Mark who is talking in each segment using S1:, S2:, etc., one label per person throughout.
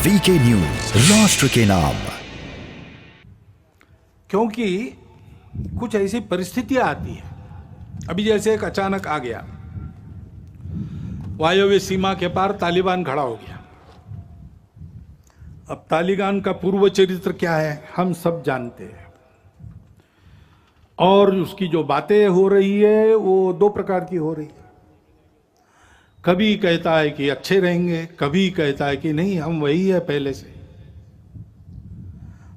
S1: VK news, राष्ट्र के नाम।
S2: क्योंकि कुछ ऐसी परिस्थितियां आती है, अभी जैसे एक अचानक आ गया, वायव्य सीमा के पार तालिबान खड़ा हो गया। अब तालिबान का पूर्व चरित्र क्या है हम सब जानते हैं, और उसकी जो बातें हो रही है वो दो प्रकार की हो रही है। कभी कहता है कि अच्छे रहेंगे, कभी कहता है कि नहीं हम वही है पहले से।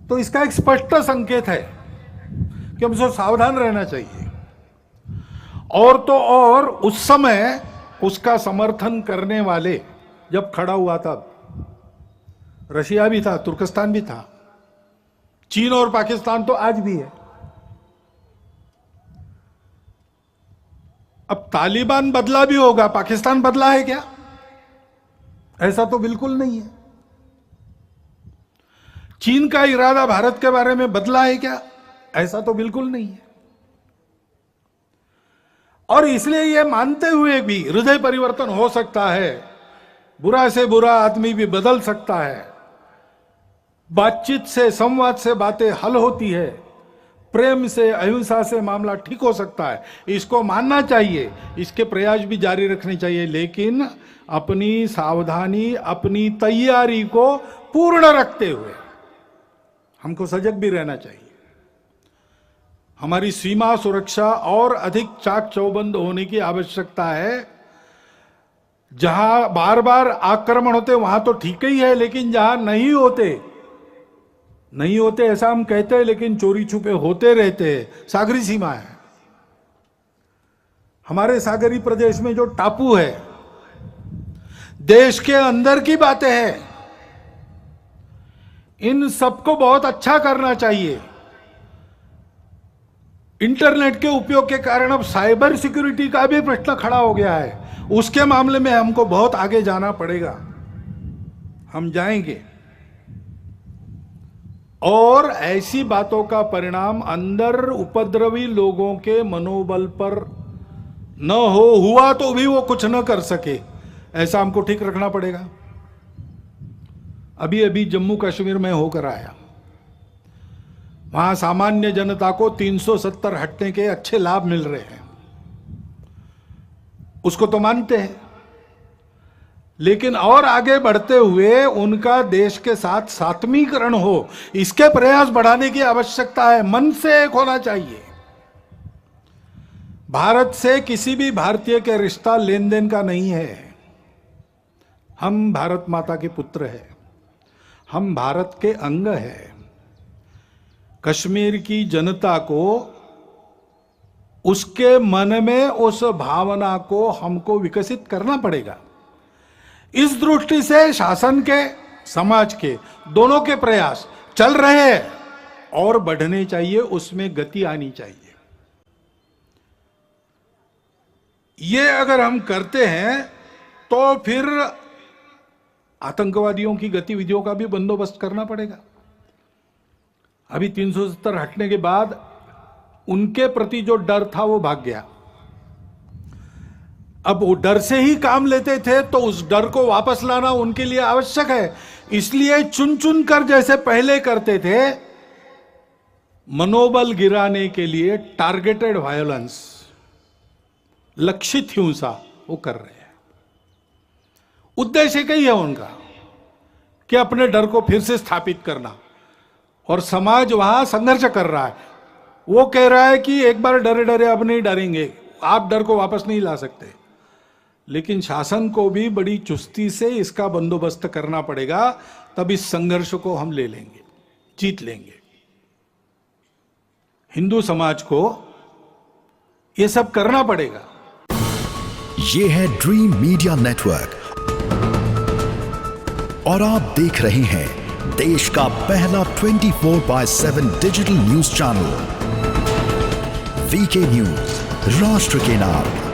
S2: तो इसका एक स्पष्ट संकेत है कि हमसे सावधान रहना चाहिए। और तो और उस समय उसका समर्थन करने वाले जब खड़ा हुआ था, रशिया भी था, तुर्कस्तान भी था, चीन और पाकिस्तान तो आज भी है। अब तालिबान बदला भी होगा, पाकिस्तान बदला है क्या? ऐसा तो बिल्कुल नहीं है। चीन का इरादा भारत के बारे में बदला है क्या? ऐसा तो बिल्कुल नहीं है। और इसलिए यह मानते हुए भी हृदय परिवर्तन हो सकता है, बुरा से बुरा आदमी भी बदल सकता है, बातचीत से, संवाद से बातें हल होती है, प्रेम से, अहिंसा से मामला ठीक हो सकता है, इसको मानना चाहिए, इसके प्रयास भी जारी रखने चाहिए। लेकिन अपनी सावधानी, अपनी तैयारी को पूर्ण रखते हुए हमको सजग भी रहना चाहिए। हमारी सीमा सुरक्षा और अधिक चाक चौबंद होने की आवश्यकता है। जहां बार बार आक्रमण होते वहां तो ठीक ही है, लेकिन जहां नहीं होते ऐसा हम कहते हैं, लेकिन चोरी छुपे होते रहते हैं। सागरी सीमा है, हमारे सागरी प्रदेश में जो टापू है, देश के अंदर की बातें हैं, इन सबको बहुत अच्छा करना चाहिए। इंटरनेट के उपयोग के कारण अब साइबर सिक्योरिटी का भी प्रश्न खड़ा हो गया है। उसके मामले में हमको बहुत आगे जाना पड़ेगा, हम जाएंगे। और ऐसी बातों का परिणाम अंदर उपद्रवी लोगों के मनोबल पर न हुआ तो भी वो कुछ न कर सके, ऐसा हमको ठीक रखना पड़ेगा। अभी अभी जम्मू कश्मीर में होकर आया, वहां सामान्य जनता को 370 हटने के अच्छे लाभ मिल रहे हैं, उसको तो मानते हैं। लेकिन और आगे बढ़ते हुए उनका देश के साथ सात्मीकरण हो, इसके प्रयास बढ़ाने की आवश्यकता है। मन से एक होना चाहिए। भारत से किसी भी भारतीय के रिश्ता लेन देन का नहीं है। हम भारत माता के पुत्र हैं, हम भारत के अंग हैं। कश्मीर की जनता को, उसके मन में उस भावना को हमको विकसित करना पड़ेगा। इस दृष्टि से शासन के, समाज के, दोनों के प्रयास चल रहे हैं और बढ़ने चाहिए, उसमें गति आनी चाहिए। ये अगर हम करते हैं तो फिर आतंकवादियों की गतिविधियों का भी बंदोबस्त करना पड़ेगा। अभी 370 हटने के बाद उनके प्रति जो डर था वो भाग गया। अब वो डर से ही काम लेते थे, तो उस डर को वापस लाना उनके लिए आवश्यक है। इसलिए चुन चुन कर जैसे पहले करते थे, मनोबल गिराने के लिए टारगेटेड वायलेंस, लक्षित हिंसा वो कर रहे हैं। उद्देश्य एक ही है उनका कि अपने डर को फिर से स्थापित करना, और समाज वहां संघर्ष कर रहा है। वो कह रहा है कि एक बार डरे डरे अब नहीं डरेंगे, आप डर को वापस नहीं ला सकते। लेकिन शासन को भी बड़ी चुस्ती से इसका बंदोबस्त करना पड़ेगा, तब इस संघर्ष को हम ले लेंगे, जीत लेंगे। हिंदू समाज को यह सब करना पड़ेगा।
S1: ये है ड्रीम मीडिया नेटवर्क और आप देख रहे हैं देश का पहला 24/7 digital news channel VK news, राष्ट्र के नाम।